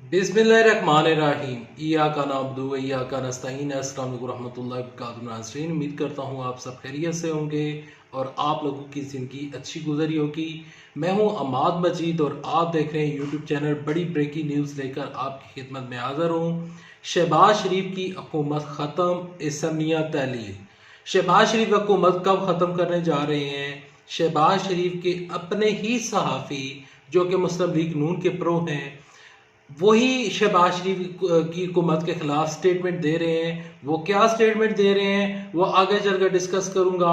बिस्मिल्लाहिर्रहमानिर्रहीम इय्याका नअब्दु व इय्याका नस्तईन। अस्सलाम वालेकुम रहमतुल्लाहि व बरकातुहू नाज़रीन, उम्मीद करता हूँ आप सब खैरियत से होंगे और आप लोगों की ज़िंदगी अच्छी गुजरी होगी। मैं हूँ अमाद मजीद और आप देख रहे हैं यूट्यूब चैनल बड़ी ब्रेकिंग न्यूज़ लेकर आपकी खिदमत में हाज़िर हूँ। शहबाज शरीफ की हुकूमत ख़त्म, असम्बलियाँ तहलील। शहबाज शरीफ हुकूमत कब ख़त्म करने जा रहे हैं? शहबाज शरीफ के अपने ही सहाफ़ी जो कि मुस्लिम लीग नून के प्रो हैं, वही शहबाज शरीफ की हुकूमत के खिलाफ स्टेटमेंट दे रहे हैं। वो क्या स्टेटमेंट दे रहे हैं वो आगे चलकर डिस्कस करूंगा।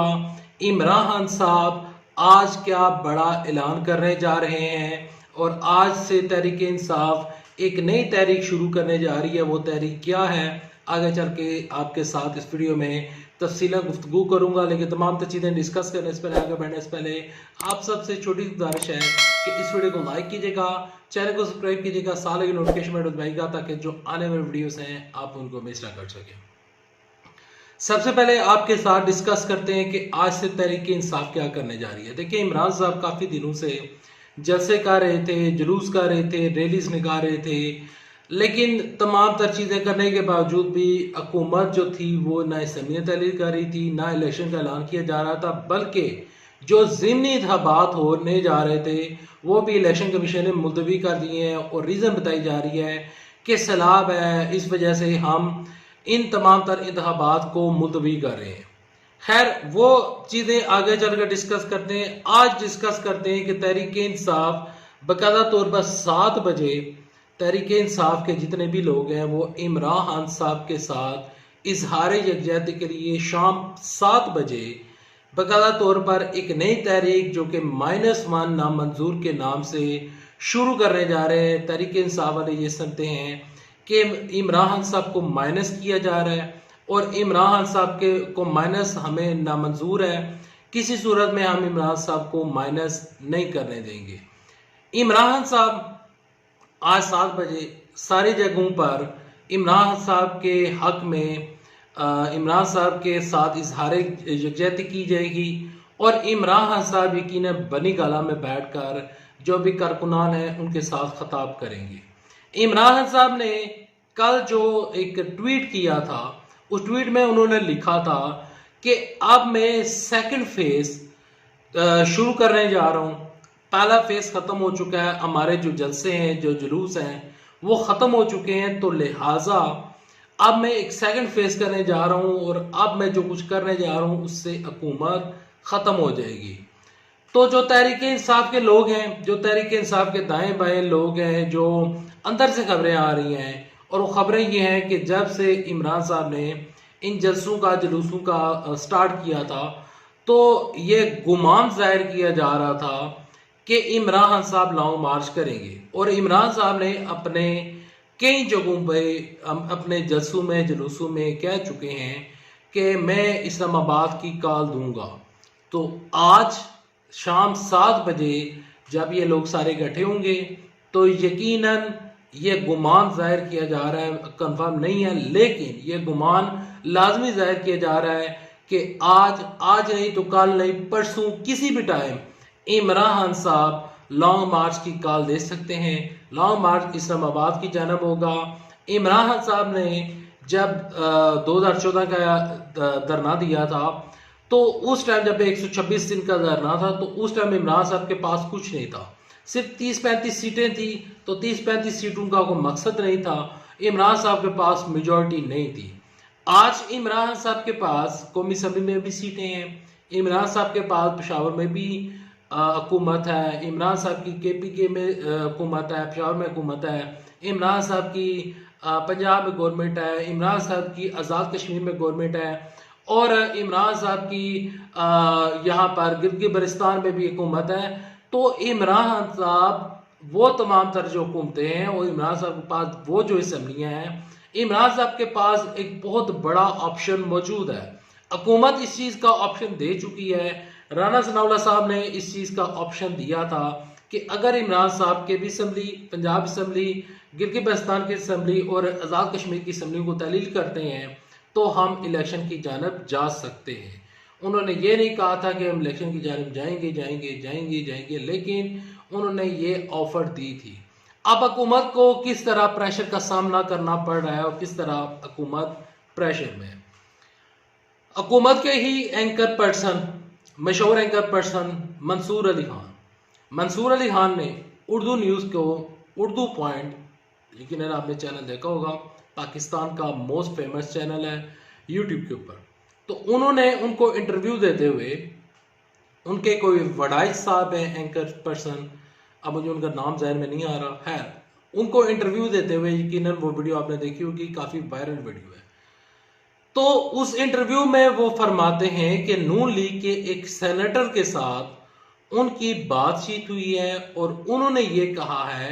इमरान खान साहब आज क्या बड़ा ऐलान करने जा रहे हैं और आज से तहरीक इंसाफ एक नई तहरीक शुरू करने जा रही है। वो तहरीक क्या है आगे चल के आपके साथ इस वीडियो में तफसीला गुफ्तगू करूंगा, लेकिन तमाम चीज़ें डिस्कस करने से पहले, आगे बढ़ने से पहले आप सबसे छोटी गुजारिश है कि इस वीडियो को लाइक कीजिएगा, चैनल को सब्सक्राइब कीजिएगा, साथ ही नोटिफिकेशन बेल दबाइएगा ताकि जो आने वाले वीडियोस हैं आप उनको मिस ना कर सकें। सबसे पहले आपके साथ डिस्कस करते हैं कि आज से तहरीक इंसाफ क्या करने जा रही है। देखिए, इमरान साहब काफ़ी दिनों से जलसे कर रहे थे, जुलूस कर रहे थे, रैलीज निकाल रहे थे, लेकिन तमाम तर चीज़ें करने के बावजूद भी हुकूमत जो थी वो ना असम्बलियाँ तहलील कर रही थी, ना इलेक्शन का ऐलान किया जा रहा था, बल्कि जो ज़िमनी इंतखाबात होने जा रहे थे वो भी इलेक्शन कमीशन ने मुलतवी कर दिए हैं और रीज़न बताई जा रही है कि सैलाब है, इस वजह से हम इन तमाम तर इंतखाबात को मुलतवी कर रहे हैं। खैर, वो चीज़ें आगे चलकर डिस्कस करते हैं। आज डिस्कस करते हैं कि तहरीक इंसाफ बाकायदा तौर पर 7 बजे तहरीक इंसाफ के जितने भी लोग हैं वो इमरान खान साहब के साथ इजहार यकजहती के लिए शाम 7 बजे बाकायदा तौर पर एक नई तहरीक जो कि -1 नामंजूर के नाम से शुरू करने जा रहे हैं। तहरीक इंसाफ वाले ये समझते हैं कि इमरान खान साहब को माइनस किया जा रहा है और इमरान खान साहब के को माइनस हमें नामंजूर है, किसी सूरत में हम इमरान साहब को माइनस नहीं करने देंगे। इमरान खान साहब आज 7 बजे सारी जगहों पर इमरान साहब के हक में इमरान साहब के साथ इजहार यकजहती की जाएगी और इमरान खान साहब यकीनन बनी गाला में बैठकर जो भी कारकुनान हैं उनके साथ खिताब करेंगे। इमरान खान साहब ने कल जो एक ट्वीट किया था, उस ट्वीट में उन्होंने लिखा था कि अब मैं सेकंड फेज शुरू करने जा रहा हूँ। पहला फेज ख़त्म हो चुका है, हमारे जो जलसे हैं, जो जुलूस हैं वो ख़त्म हो चुके हैं, तो लिहाजा अब मैं एक सेकंड फेज करने जा रहा हूँ और अब मैं जो कुछ करने जा रहा हूँ उससे हुकूमत ख़त्म हो जाएगी। तो जो तहरीक इंसाफ के लोग हैं, जो तहरीक इंसाफ के दाएं बाएं लोग हैं, जो अंदर से खबरें आ रही हैं और वो खबरें ये हैं कि जब से इमरान साहब ने इन जलसों का, जुलूसों का स्टार्ट किया था, तो ये गुमान जाहिर किया जा रहा था कि इमरान खान साहब लॉन्ग मार्च करेंगे और इमरान साहब ने अपने कई जगहों पे अपने जलसों में, जुलूसों में कह चुके हैं कि मैं इस्लामाबाद की कॉल दूंगा। तो आज शाम 7 बजे जब ये लोग सारे इकट्ठे होंगे तो यकीनन ये गुमान जाहिर किया जा रहा है, कंफर्म नहीं है, लेकिन ये गुमान लाजमी जाहिर किया जा रहा है कि आज नहीं तो कल नहीं, परसों किसी भी टाइम इमरान खान साहब लॉन्ग मार्च की कॉल दे सकते हैं। लॉन्ग मार्च इस्लामाबाद की जानब होगा। इमरान खान साहब ने जब 2014 का धरना दिया था तो उस टाइम जब 126 दिन का धरना था तो उस टाइम इमरान साहब के पास कुछ नहीं था, सिर्फ 30-35 सीटें थी। तो 30-35 सीटों का कोई मकसद नहीं था, इमरान साहब के पास मेजॉरिटी नहीं थी। आज इमरान साहब के पास कौमी असम्बली में भी सीटें हैं, इमरान साहब के पास पेशावर में भी हुकूमत है, इमरान साहब की KPK में हुकूमत है, पेशावर में हुकूमत है, इमरान साहब की पंजाब में गवर्नमेंट है, इमरान साहब की आज़ाद कश्मीर में गवर्नमेंट है और इमरान साहब की यहाँ पर गिलगित बल्तिस्तान में भी हुकूमत है। तो इमरान साहब वो तमाम तर जो हुकूमतें हैं और इमरान साहब के पास वो जो असम्बलियाँ हैं, इमरान साहब के पास एक बहुत बड़ा ऑप्शन मौजूद है। हुकूमत इस चीज़ का ऑप्शन दे चुकी है। राना सनाउल्लाह साहब ने इस चीज़ का ऑप्शन दिया था कि अगर इमरान साहब के भी असम्बली, पंजाब असम्बली, गिलगित बल्तिस्तान की असम्बली और आज़ाद कश्मीर की असम्बली को तहलील करते हैं तो हम इलेक्शन की जानब जा सकते हैं। उन्होंने ये नहीं कहा था कि हम इलेक्शन की जानब जाएंगे, लेकिन उन्होंने ये ऑफ़र दी थी। अब हुकूमत को किस तरह प्रेशर का सामना करना पड़ रहा है और किस तरह हुकूमत प्रेशर में है। हुकूमत के ही एंकर पर्सन, मशहूर एंकर पर्सन मंसूर अली खान ने उर्दू न्यूज़ को उर्दू पॉइंट, लेकिन आपने चैनल देखा होगा, पाकिस्तान का मोस्ट फेमस चैनल है यूट्यूब के ऊपर, तो उन्होंने उनको इंटरव्यू देते हुए, उनके कोई वडाइच साहब हैं एंकर पर्सन, अब मुझे उनका नाम ज़हन में नहीं आ रहा है, उनको इंटरव्यू देते हुए, यकीनन वो वीडियो आपने देखी होगी, काफ़ी वायरल वीडियो है। तो उस इंटरव्यू में वो फरमाते हैं कि नून लीग के एक सेनेटर के साथ उनकी बातचीत हुई है और उन्होंने ये कहा है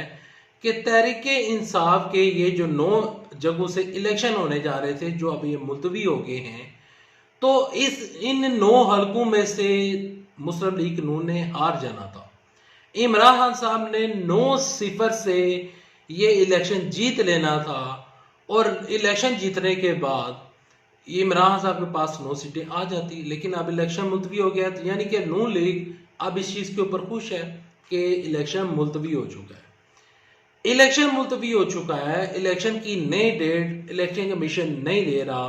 कि तहरीके इंसाफ के ये जो 9 जगहों से इलेक्शन होने जा रहे थे, जो अभी ये मुलतवी हो गए हैं, तो इन 9 हलकों में से मुस्लिम लीग नून ने हार जाना था। इमरान खान साहब ने 9-0 से ये इलेक्शन जीत लेना था और इलेक्शन जीतने के बाद इमरान साहब के पास 9 सीटें आ जाती, लेकिन अब इलेक्शन मुलतवी हो गया, यानी कि नून लीग अब इस चीज़ के ऊपर खुश है कि इलेक्शन मुलतवी हो चुका है। इलेक्शन मुलतवी हो चुका है, इलेक्शन की नई डेट इलेक्शन कमीशन नहीं दे रहा,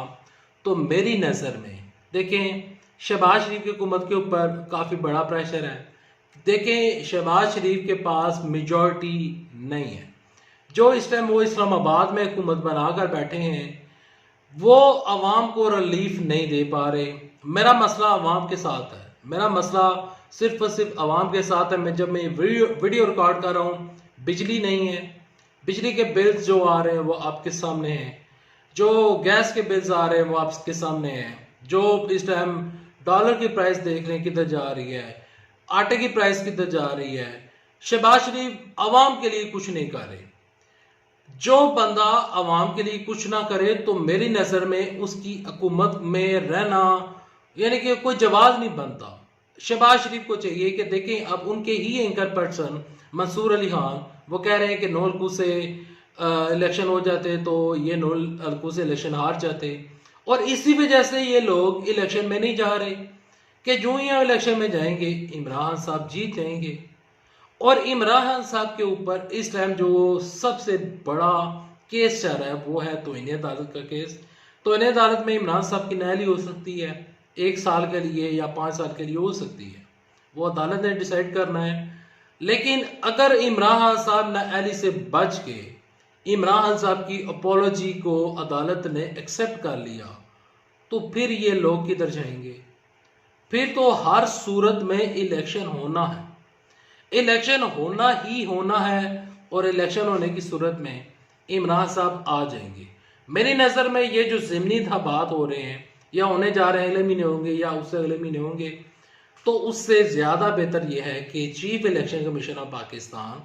तो मेरी नज़र में देखें शहबाज शरीफ की हुकूमत के ऊपर काफ़ी बड़ा प्रेशर है। देखें शहबाज शरीफ के पास मेजॉरिटी नहीं है, जो इस टाइम वो इस्लामाबाद में हुकूमत बनाकर बैठे हैं, वो आवाम को रिलीफ नहीं दे पा रहे। मेरा मसला आवाम के साथ है, मेरा मसला सिर्फ और सिर्फ आवाम के साथ है। जब मैं वीडियो रिकॉर्ड कर रहा हूँ, बिजली नहीं है, बिजली के बिल्स जो आ रहे हैं वो आपके सामने हैं, जो गैस के बिल्स आ रहे हैं वो आपके सामने हैं, जो इस टाइम डॉलर की प्राइस देख रहे हैं किधर जा रही है, आटे की प्राइस किधर जा रही है। शहबाज शरीफ आवाम के लिए कुछ नहीं कर रहे। जो बंदा आवाम के लिए कुछ ना करे तो मेरी नज़र में उसकी हुकूमत में रहना यानी कि कोई जवाब नहीं बनता। शहबाज शरीफ को चाहिए कि देखें, अब उनके ही एंकर पर्सन मंसूर अली खान वो कह रहे हैं कि 9 हल्कों से इलेक्शन हो जाते तो ये 9 हल्कों से इलेक्शन हार जाते, और इसी वजह से ये लोग इलेक्शन में नहीं जा रहे कि जो ही इलेक्शन में जाएंगे इमरान साहब जीत जाएंगे। और इमरान खान साहब के ऊपर इस टाइम जो सबसे बड़ा केस चल रहा है वो है तौहीन अदालत का केस। तौहीन अदालत में इमरान साहब की न्यायाली हो सकती है 1 साल के लिए या 5 साल के लिए हो सकती है, वो अदालत ने डिसाइड करना है। लेकिन अगर इमरान खान साहब न्यायाली से बच के इमरान खान साहब की अपोलॉजी को अदालत ने एक्सेप्ट कर लिया तो फिर ये लोग किधर जाएंगे? फिर तो हर सूरत में इलेक्शन होना है, इलेक्शन होना ही होना है, और इलेक्शन होने की सूरत में इमरान साहब आ जाएंगे। मेरी नज़र में ये जो ज़िमनी इंतखाबात हो रहे हैं या होने जा रहे हैं, अगले महीने होंगे या उससे अगले महीने होंगे, तो उससे ज़्यादा बेहतर यह है कि chief election commission of Pakistan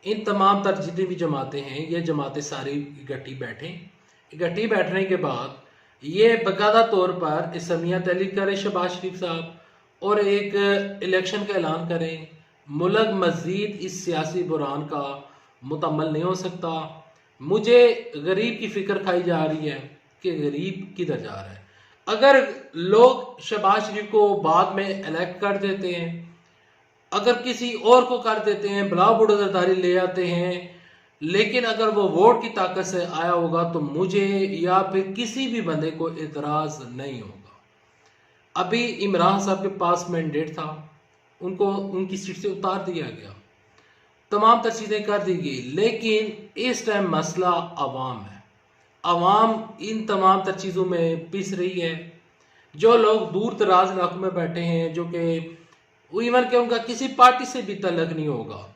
इन तमाम तर जितनी भी जमातें हैं, ये जमातें सारी इकट्ठी बैठें। इकट्ठी बैठने के बाद ये बाकायदा तौर पर इसमिया तहलील करें शहबाज शरीफ साहब, और एक इलेक्शन का ऐलान करें। मुल्क मज़ीद इस सियासी बुरान का मुतम्मल नहीं हो सकता। मुझे गरीब की फ़िक्र खाई जा रही है कि गरीब किधर जा रहा है। अगर लोग शहबाज शरीफ को बाद में इलेक्ट कर देते हैं, अगर किसी और को कर देते हैं, बिला बूढ़ा जरदारी ले आते हैं, लेकिन अगर वो वोट की ताकत से आया होगा तो मुझे या फिर किसी भी बंदे को एतराज़ नहीं होगा। अभी इमरान साहब के पास मैंडेट था, उनको उनकी सीट से उतार दिया गया, तमाम तर चीज़ें कर दी गई, लेकिन इस टाइम मसला आवाम है। आवाम इन तमाम तर चीज़ों में पिस रही है। जो लोग दूर दराज इलाकों में बैठे हैं, जो कि इवन के उनका किसी पार्टी से भी तल्लक नहीं होगा,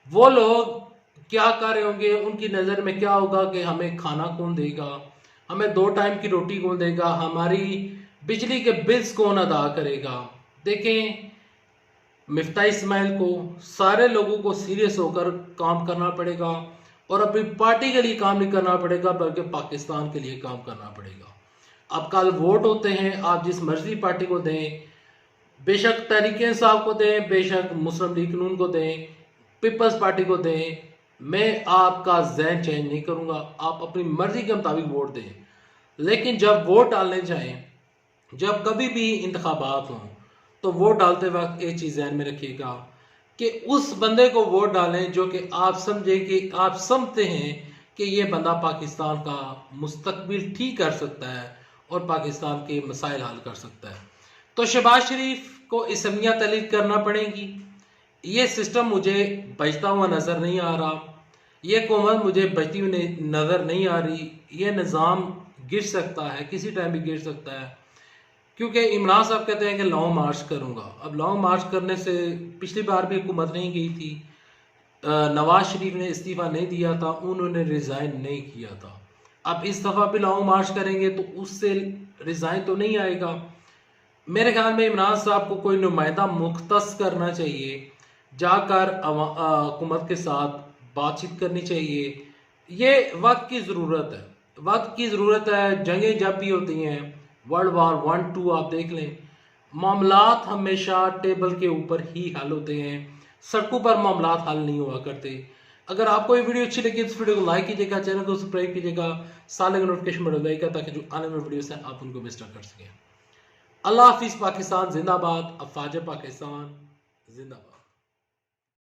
वो लोग क्या कर रहे होंगे? उनकी नज़र में क्या होगा कि हमें खाना कौन देगा, हमें 2 टाइम की रोटी कौन देगा, हमारी बिजली के बिल्स कौन अदा करेगा। देखें, मिफ्ता इस्माइल को, सारे लोगों को सीरियस होकर काम करना पड़ेगा और अपनी पार्टी के लिए काम नहीं करना पड़ेगा, बल्कि पाकिस्तान के लिए काम करना पड़ेगा। अब कल वोट होते हैं, आप जिस मर्जी पार्टी को दें, बेशक तहरीक इंसाफ को दें, बेशक मुस्लिम लीग नून को दें, पीपल्स पार्टी को दें, मैं आपका जहन चेंज नहीं करूंगा, आप अपनी मर्जी के मुताबिक वोट दें। लेकिन जब वोट डालने जाएं, जब कभी भी इंतखाबात हों, तो वोट डालते वक्त एक चीज़ ध्यान में रखिएगा कि उस बंदे को वोट डालें जो कि आप समझे कि आप समझते हैं कि ये बंदा पाकिस्तान का मुस्तकबिल ठीक कर सकता है और पाकिस्तान के मसाइल हल कर सकता है। तो शहबाज शरीफ को इसमिया तहलील करना पड़ेगी। ये सिस्टम मुझे बचता हुआ नज़र नहीं आ रहा, ये हुकूमत मुझे बचती हुई नज़र नहीं आ रही। ये निज़ाम गिर सकता है, किसी टाइम भी गिर सकता है, क्योंकि इमरान साहब कहते हैं कि लॉन्ग मार्च करूंगा। अब लॉन्ग मार्च करने से पिछली बार भी हुकूमत नहीं गई थी, नवाज शरीफ ने इस्तीफा नहीं दिया था, उन्होंने रिज़ाइन नहीं किया था। अब इस दफ़ा भी लॉन्ग मार्च करेंगे तो उससे रिज़ाइन तो नहीं आएगा। मेरे ख्याल में इमरान साहब को कोई नुमाइंदा मुख्तस करना चाहिए, जाकर हुकूमत के साथ बातचीत करनी चाहिए। ये वक्त की ज़रूरत है, वक्त की ज़रूरत है। जंगें जब भी होती हैं, वर्ल्ड वार 1-2 आप देख लें, मामलात हमेशा टेबल के ऊपर ही हल होते हैं, सड़कों पर मामलात हल नहीं हुआ करते। अगर आपको ये वीडियो अच्छी लगी तो इस वीडियो को लाइक कीजिएगा, चैनल को सब्सक्राइब कीजिएगा, साल का नोटिफिकेशन बटन दबाइएगा ताकि जो आने वाले वीडियोस हैं आप उनको मिस ना कर सकें। अल्लाह हाफिज़। पाकिस्तान जिंदाबाद। अफवाज पाकिस्तान जिंदाबाद।